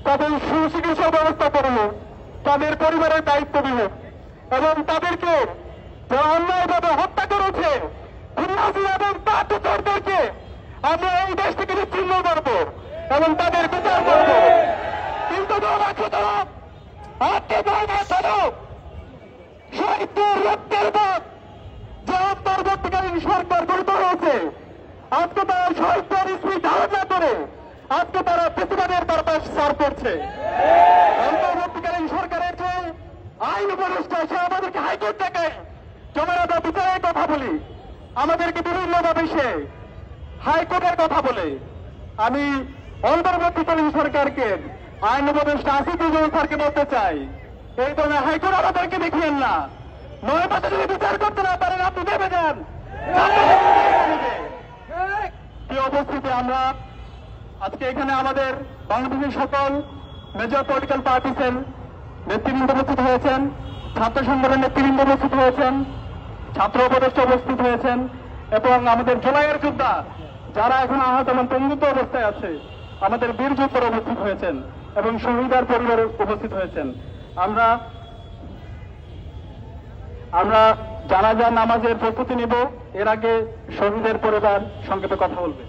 তাদের সুচিকিৎসা ব্যবস্থা করব, তাদের পরিবারের দায়িত্ব দিব এবং তাদেরকে যারা অন্যায়ভাবে হত্যা করেছে এবং তার দোষরদেরকে আমরা এই দেশ থেকে বিচ্ছিন্ন করবো এবং তাদের বিচার করব। কিন্তু সাহিত্যের রক্তের পথ যে অন্তর্বর্তীকালীন সরকার গঠিত হয়েছে, আজকে তারা সাহিত্যের স্মৃতি ধারণ না করে আজকে তারা প্রতিবাদের বার্তা সার করছে। অন্তর্বর্তীকালীন সরকারের যে আইন উপদেষ্টা সে আমাদেরকে হাইকোর্ট থেকে জমারাদা বিচারের কথা বলি, আমাদেরকে বিভিন্নভাবে সে হাইকোর্টের কথা বলে। আমি অন্তর্বর্তীকালীন সরকারকে আইন উপদেষ্টা আসিফুজ্জামান স্যারকে বলতে চাই, এই ধরনের হাইকোর্ট আমাদেরকে দেখিয়েন না। 9 মাসে যদি বিচার করতে না পারেন আপনি ভেবে যান। এই অবস্থিতে আমরা আজকে এখানে আমাদের বাংলাদেশের সকল মেজর পলিটিক্যাল পার্টিসের নেতৃবৃন্দ উপস্থিত হয়েছেন, ছাত্র সংগঠনের নেতৃবৃন্দ উপস্থিত হয়েছেন, ছাত্র উপদেষ্টা উপস্থিত হয়েছেন এবং আমাদের জুলাইয়ের যোদ্ধা যারা এখন আহত এবং পঙ্গুত্ব অবস্থায় আছে আমাদের বীর যোদ্ধারা উপস্থিত হয়েছেন এবং শহীদার পরিবার উপস্থিত হয়েছেন। আমরা জানাজা নামাজের প্রস্তুতি নিব, এর আগে শহীদের পরিবার সংক্ষেপে কথা বলবে।